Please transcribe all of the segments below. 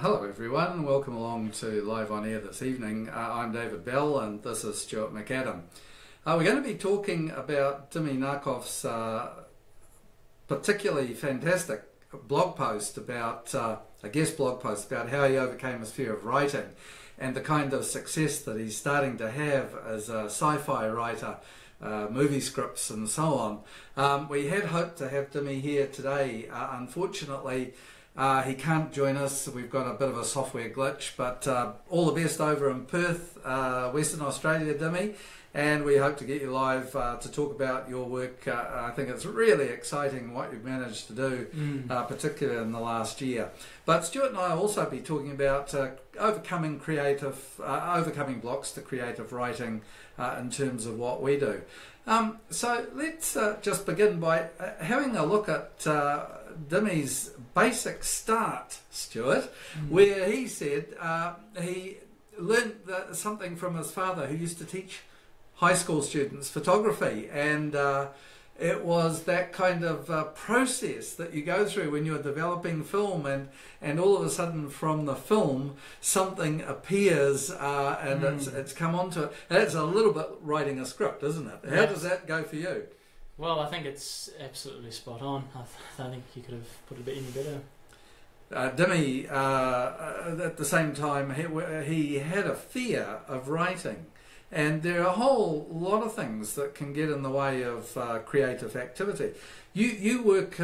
Hello everyone, welcome along to Live on Air this evening. I'm David Bell and this is Stuart McAdam. We're going to be talking about Dimi Narkov's particularly fantastic blog post about, a guest blog post about how he overcame his fear of writing and the kind of success that he's starting to have as a sci-fi writer, movie scripts and so on. We had hoped to have Dimi here today. Unfortunately, he can't join us. We've got a bit of a software glitch, but all the best over in Perth, Western Australia, Dimi, and we hope to get you live to talk about your work. I think it's really exciting what you've managed to do, particularly in the last year. But Stuart and I will also be talking about overcoming blocks to creative writing in terms of what we do. So let's just begin by having a look at Dimi's basic start, Stuart, where he said he learned something from his father, who used to teach high school students photography, and it was that kind of process that you go through when you're developing film, and all of a sudden from the film something appears and it's come onto it. And it's a little bit writing a script, isn't it? How does that go for you? Well, I think it's absolutely spot on. I don't think you could have put it any better. Dimi, at the same time, he had a fear of writing. And there are a whole lot of things that can get in the way of creative activity. You work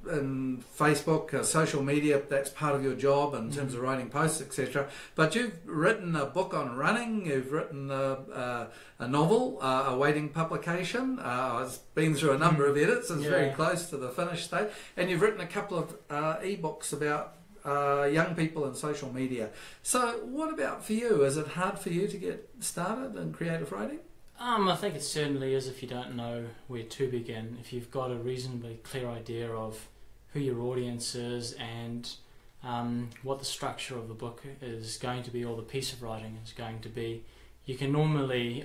in Facebook, social media, that's part of your job in terms of writing posts, etc. But you've written a book on running, you've written a novel awaiting publication. It's been through a number of edits, it's very close to the finished state. And you've written a couple of e-books about young people in social media. So what about for you? Is it hard for you to get started in creative writing? I think it certainly is if you don't know where to begin. If you've got a reasonably clear idea of who your audience is and what the structure of the book is going to be, or the piece of writing is going to be, you can normally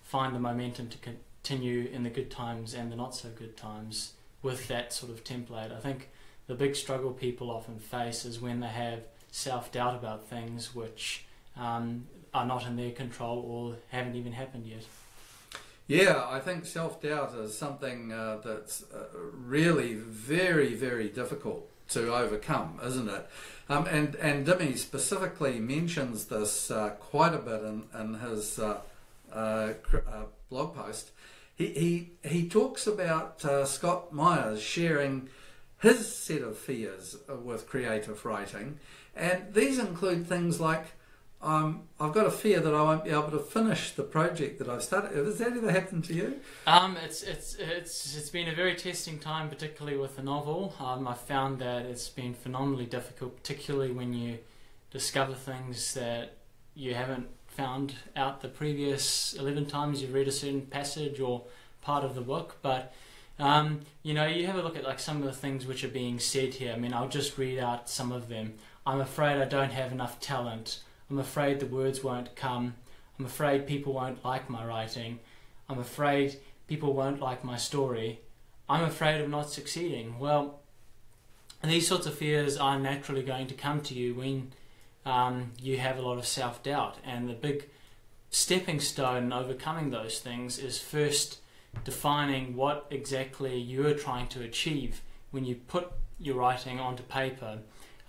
find the momentum to continue in the good times and the not so good times with that sort of template. I think the big struggle people often face is when they have self-doubt about things which are not in their control or haven't even happened yet. Yeah, I think self-doubt is something that's really very, very difficult to overcome, isn't it? And Dimi specifically mentions this quite a bit in his blog post. He talks about Scott Myers sharing his set of fears with creative writing, and these include things like I've got a fear that I won't be able to finish the project that I've started. Has that ever happened to you? It's been a very testing time, particularly with the novel. I found that it's been phenomenally difficult, particularly when you discover things that you haven't found out the previous 11 times you've read a certain passage or part of the book. But you have a look at like some of the things which are being said here. I mean, I'll just read out some of them. I'm afraid I don't have enough talent. I'm afraid the words won't come. I'm afraid people won't like my writing. I'm afraid people won't like my story. I'm afraid of not succeeding. Well, these sorts of fears are naturally going to come to you when you have a lot of self-doubt. And the big stepping stone in overcoming those things is first defining what exactly you're trying to achieve when you put your writing onto paper,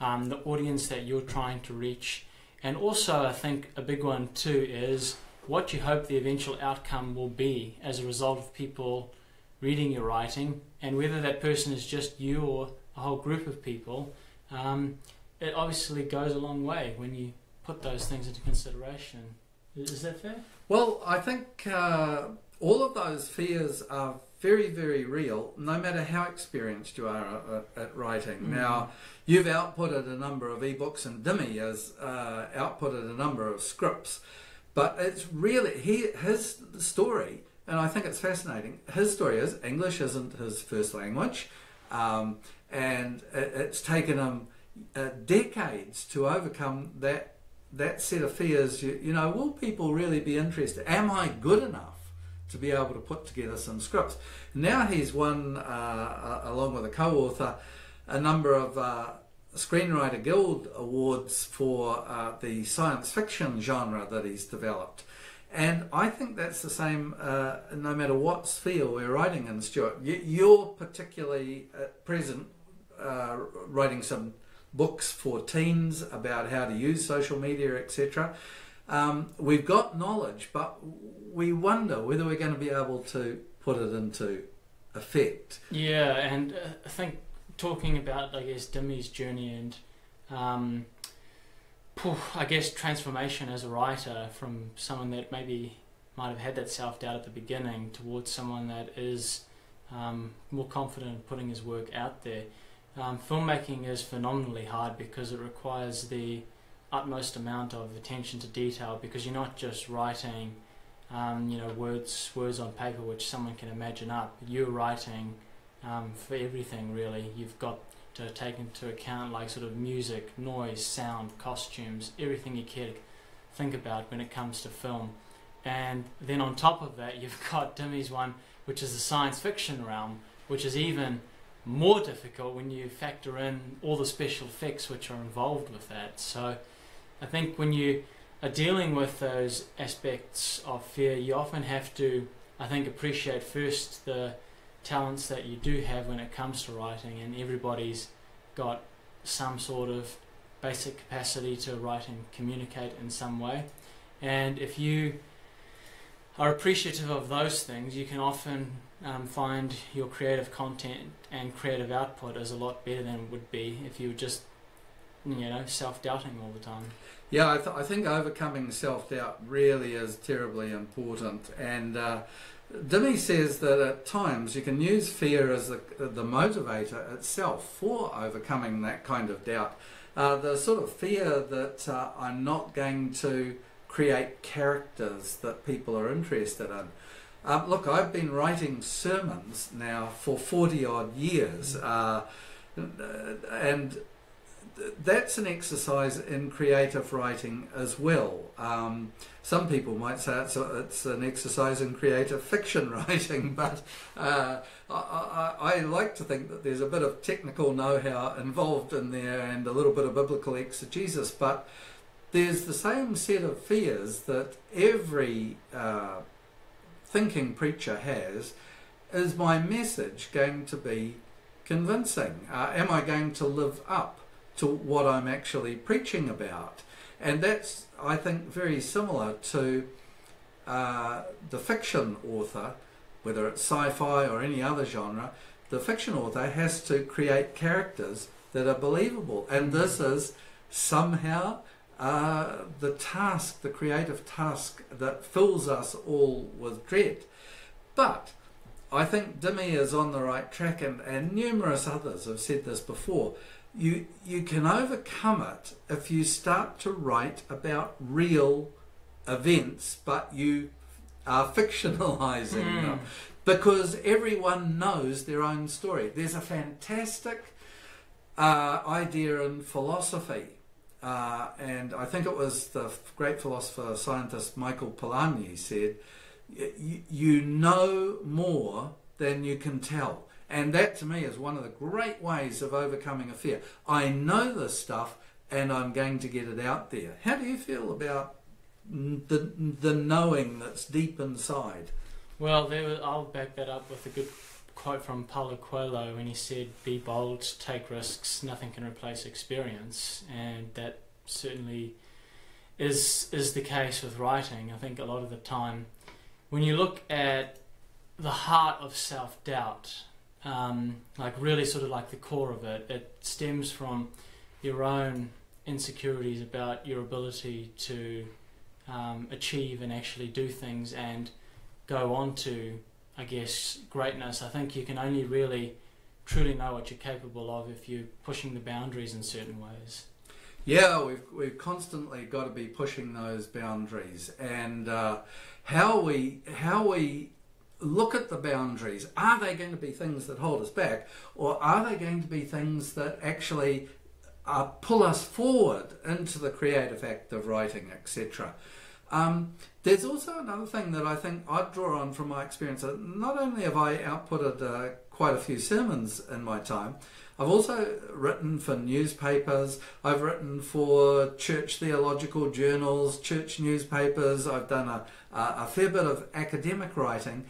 the audience that you're trying to reach. And also, I think a big one too is what you hope the eventual outcome will be as a result of people reading your writing, and whether that person is just you or a whole group of people. It obviously goes a long way when you put those things into consideration. Is that fair? Well, I think all of those fears are very, very real, no matter how experienced you are at writing. Now, you've outputted a number of ebooks, and Dimi has outputted a number of scripts, but it's really his story, and I think it's fascinating. His story is English isn't his first language, and it's taken him decades to overcome that set of fears. Will people really be interested? Am I good enough to be able to put together some scripts? Now he's won, along with a co-author, a number of Screenwriter Guild Awards for the science fiction genre that he's developed. And I think that's the same no matter what sphere we're writing in, Stuart. You're particularly at present writing some books for teens about how to use social media, etc. We've got knowledge, but we wonder whether we're going to be able to put it into effect. Yeah, and I think talking about, I guess, Dimmy's journey and I guess transformation as a writer from someone that maybe might have had that self-doubt at the beginning towards someone that is more confident in putting his work out there. Filmmaking is phenomenally hard because it requires the utmost amount of attention to detail, because you're not just writing words on paper which someone can imagine up. You're writing for everything, really. You've got to take into account like sort of music, noise, sound, costumes, everything you can think about when it comes to film. And then on top of that, you've got Dimmy's one, which is the science fiction realm, which is even more difficult when you factor in all the special effects which are involved with that. So I think when you are dealing with those aspects of fear, you often have to, I think, appreciate first the talents that you do have when it comes to writing, and everybody's got some sort of basic capacity to write and communicate in some way. And if you are appreciative of those things, you can often find your creative content and creative output is a lot better than it would be if you were just self-doubting all the time. Yeah, I think overcoming self-doubt really is terribly important, and Dimmy says that at times you can use fear as the motivator itself for overcoming that kind of doubt. The sort of fear that I'm not going to create characters that people are interested in. Look, I've been writing sermons now for 40 odd years, and that's an exercise in creative writing as well. Some people might say it's an exercise in creative fiction writing, but I like to think that there's a bit of technical know-how involved in there and a little bit of biblical exegesis, but there's the same set of fears that every thinking preacher has. Is my message going to be convincing? Am I going to live up to what I'm actually preaching about? And that's, I think, very similar to the fiction author, whether it's sci-fi or any other genre. The fiction author has to create characters that are believable, and this is somehow the creative task that fills us all with dread. But I think Dimmy is on the right track, and numerous others have said this before. You can overcome it if you start to write about real events, but you are fictionalizing them, because everyone knows their own story. There's a fantastic idea in philosophy, and I think it was the great philosopher scientist Michael Polanyi said, you know more than you can tell. And that to me is one of the great ways of overcoming a fear. I know this stuff and I'm going to get it out there. How do you feel about the knowing that's deep inside? Well, I'll back that up with a good quote from Paulo Coelho when he said, "Be bold, take risks, nothing can replace experience." And that certainly is the case with writing. I think a lot of the time when you look at the heart of self-doubt, like really sort of like the core of it, it stems from your own insecurities about your ability to achieve and actually do things and go on to, I guess, greatness. I think you can only really truly know what you're capable of if you're pushing the boundaries in certain ways. Yeah, we've constantly got to be pushing those boundaries, and how we look at the boundaries. Are they going to be things that hold us back, or are they going to be things that actually pull us forward into the creative act of writing, etc.? There's also another thing that I think I'd draw on from my experience. Not only have I outputted quite a few sermons in my time, I've also written for newspapers, I've written for church theological journals, church newspapers, I've done a fair bit of academic writing,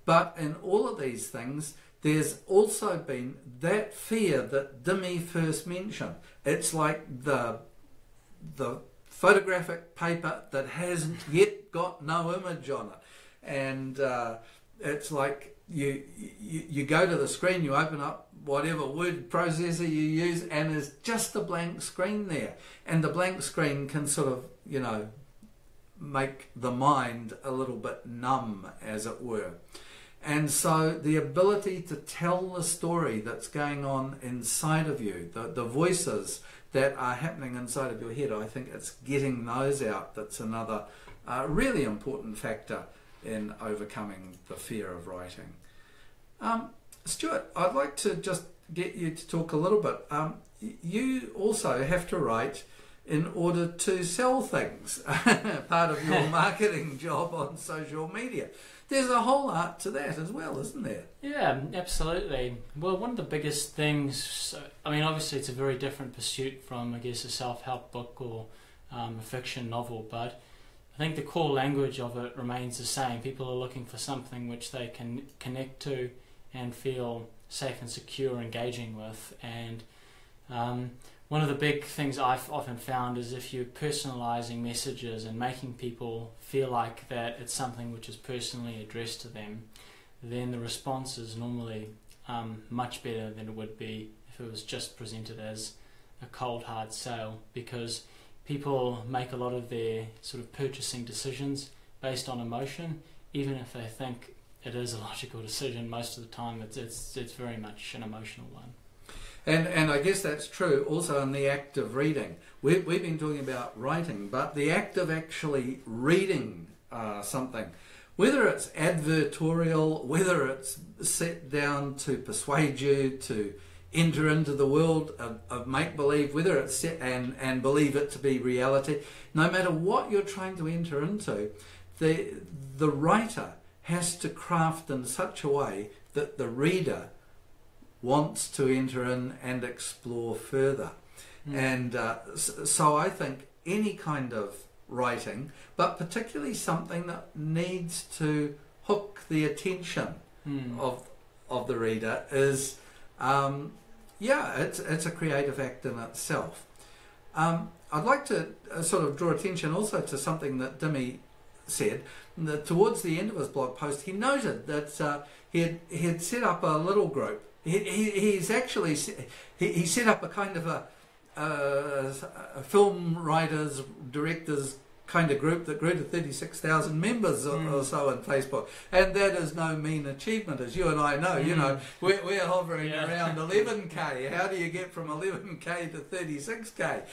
but in all of these things there's also been that fear that Dimi first mentioned. It's like the photographic paper that hasn't yet got no image on it, and it's like you go to the screen, you open up whatever word processor you use, and there's just a blank screen there, and the blank screen can sort of, you know, make the mind a little bit numb, as it were. And so the ability to tell the story that's going on inside of you, the voices that are happening inside of your head, I think it's getting those out that's another really important factor in overcoming the fear of writing. Stuart, I'd like to just get you to talk a little bit. You also have to write in order to sell things, part of your marketing job on social media. There's a whole art to that as well, isn't there? Yeah, absolutely. Well, one of the biggest things, I mean, obviously it's a very different pursuit from, I guess, a self-help book or a fiction novel, but I think the core language of it remains the same. People are looking for something which they can connect to and feel safe and secure engaging with. And one of the big things I've often found is if you're personalising messages and making people feel like that it's something which is personally addressed to them, then the response is normally much better than it would be if it was just presented as a cold hard sale, because people make a lot of their sort of purchasing decisions based on emotion, even if they think it is a logical decision. Most of the time it's very much an emotional one. And I guess that's true also in the act of reading. We've been talking about writing, but the act of actually reading something, whether it's advertorial, whether it's set down to persuade you to enter into the world of make-believe, whether it's set and believe it to be reality, no matter what you're trying to enter into, the writer has to craft in such a way that the reader wants to enter in and explore further. And so I think any kind of writing, but particularly something that needs to hook the attention of the reader, is it's a creative act in itself. I'd like to sort of draw attention also to something that Dimi said. That towards the end of his blog post, he noted that he had set up a little group. He's actually he set up a kind of a film writers, directors kind of group that grew to 36,000 members or so on Facebook, and that is no mean achievement, as you and I know. You know, we're hovering around 11k. How do you get from 11k to 36k?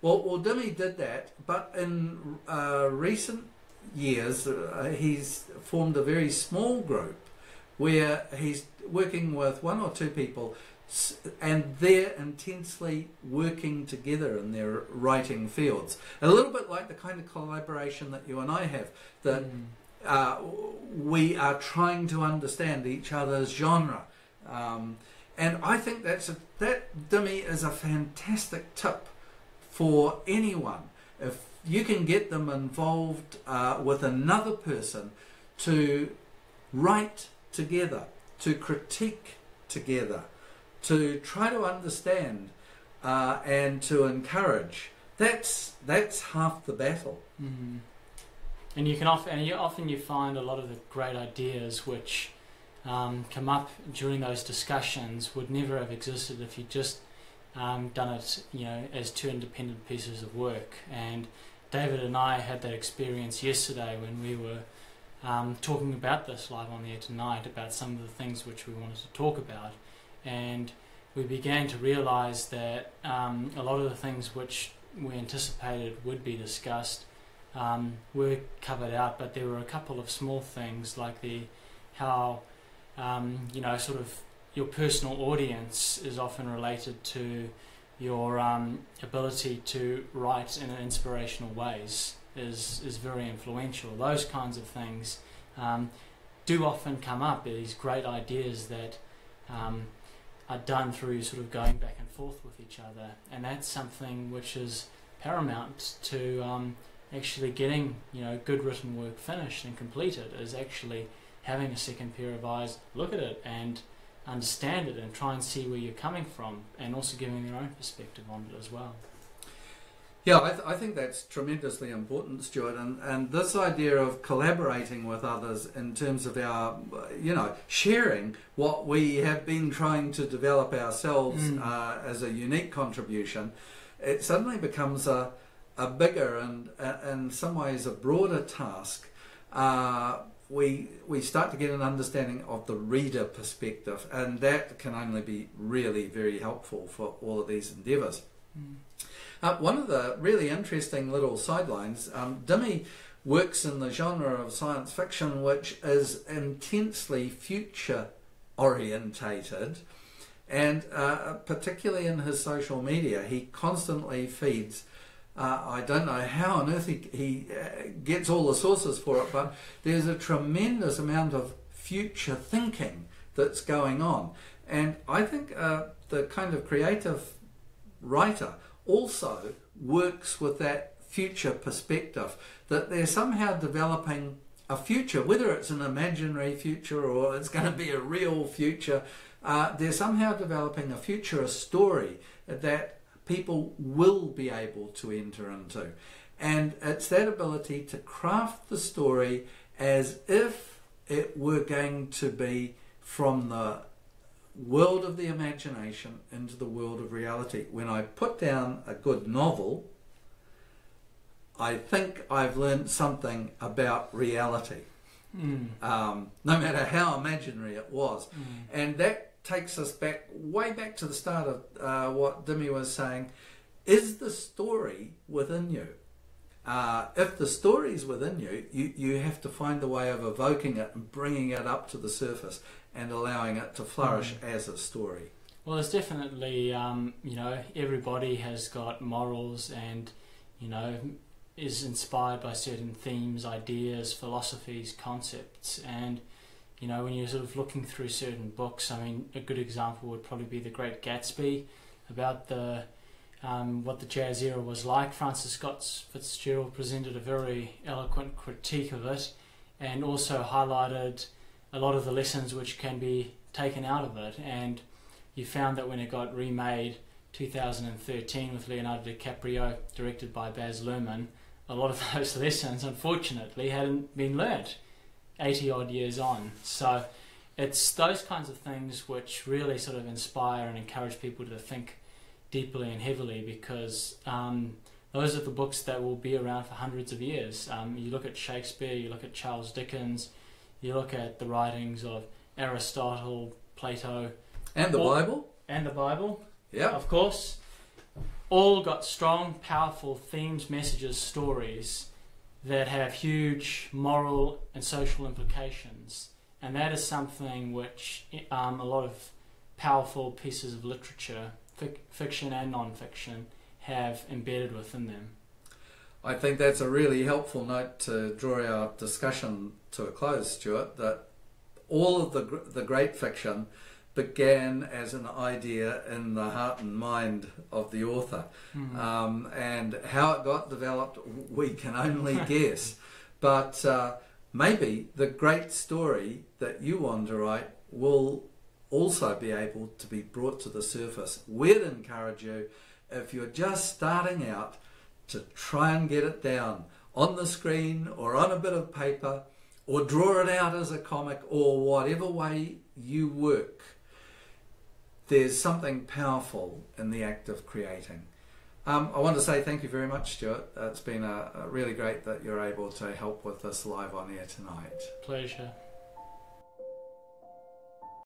Well, Dimi did that, but in recent years he's formed a very small group where he's working with one or two people, and they're intensely working together in their writing fields. A little bit like the kind of collaboration that you and I have, that we are trying to understand each other's genre. And I think that Dimi is a fantastic tip for anyone. If you can get them involved with another person to write together, to critique together, to try to understand and to encourage, that's half the battle. And you can often you find a lot of the great ideas which come up during those discussions would never have existed if you just done it, you know, as two independent pieces of work. And David and I had that experience yesterday when we were talking about this live on the air tonight, about some of the things which we wanted to talk about, and we began to realise that a lot of the things which we anticipated would be discussed were covered out, but there were a couple of small things like how sort of your personal audience is often related to your ability to write in inspirational ways. is very influential. Those kinds of things do often come up, these great ideas that are done through sort of going back and forth with each other, and that's something which is paramount to actually getting good written work finished and completed, is actually having a second pair of eyes look at it and understand it and try and see where you're coming from, and also giving their own perspective on it as well. Yeah, I think that's tremendously important, Stuart, and this idea of collaborating with others in terms of our, sharing what we have been trying to develop ourselves as a unique contribution, it suddenly becomes a bigger and in some ways a broader task. We start to get an understanding of the reader perspective, and that can only be really very helpful for all of these endeavours. One of the really interesting little sidelines, Dimmy works in the genre of science fiction which is intensely future orientated, and particularly in his social media he constantly feeds, I don't know how on earth he gets all the sources for it, but there's a tremendous amount of future thinking that's going on, and I think the kind of creative writer also works with that future perspective, that they're somehow developing a future, whether it's an imaginary future or it's going to be a real future, they're somehow developing a future, a story that people will be able to enter into. And it's that ability to craft the story as if it were going to be from the world of the imagination into the world of reality. When I put down a good novel, I think I've learned something about reality, no matter how imaginary it was. And that takes us way back to the start of what Dimmy was saying. Is the story within you? If the story's within you, you have to find a way of evoking it and bringing it up to the surface and allowing it to flourish as a story. Well, there's definitely, everybody has got morals and, is inspired by certain themes, ideas, philosophies, concepts. And, when you're sort of looking through certain books, I mean, a good example would probably be The Great Gatsby, about what the jazz era was like. Francis Scott Fitzgerald presented a very eloquent critique of it, and also highlighted a lot of the lessons which can be taken out of it. And you found that when it got remade 2013 with Leonardo DiCaprio, directed by Baz Luhrmann, a lot of those lessons unfortunately hadn't been learnt 80 odd years on. So it's those kinds of things which really sort of inspire and encourage people to think deeply and heavily, because those are the books that will be around for hundreds of years. You look at Shakespeare, you look at Charles Dickens, you look at the writings of Aristotle, Plato, and the Bible. And the Bible, yeah, of course. All got strong, powerful themes, messages, stories that have huge moral and social implications. And that is something which a lot of powerful pieces of literature, fiction and non-fiction, have embedded within them. I think that's a really helpful note to draw our discussion to a close, Stuart, that all of the great fiction began as an idea in the heart and mind of the author. And how it got developed, we can only guess. But maybe the great story that you want to write will also be able to be brought to the surface. We'd encourage you, if you're just starting out, to try and get it down on the screen or on a bit of paper, or draw it out as a comic, or whatever way you work. There's something powerful in the act of creating. I want to say thank you very much, Stuart. It's been really great that you're able to help with this live on air tonight. Pleasure.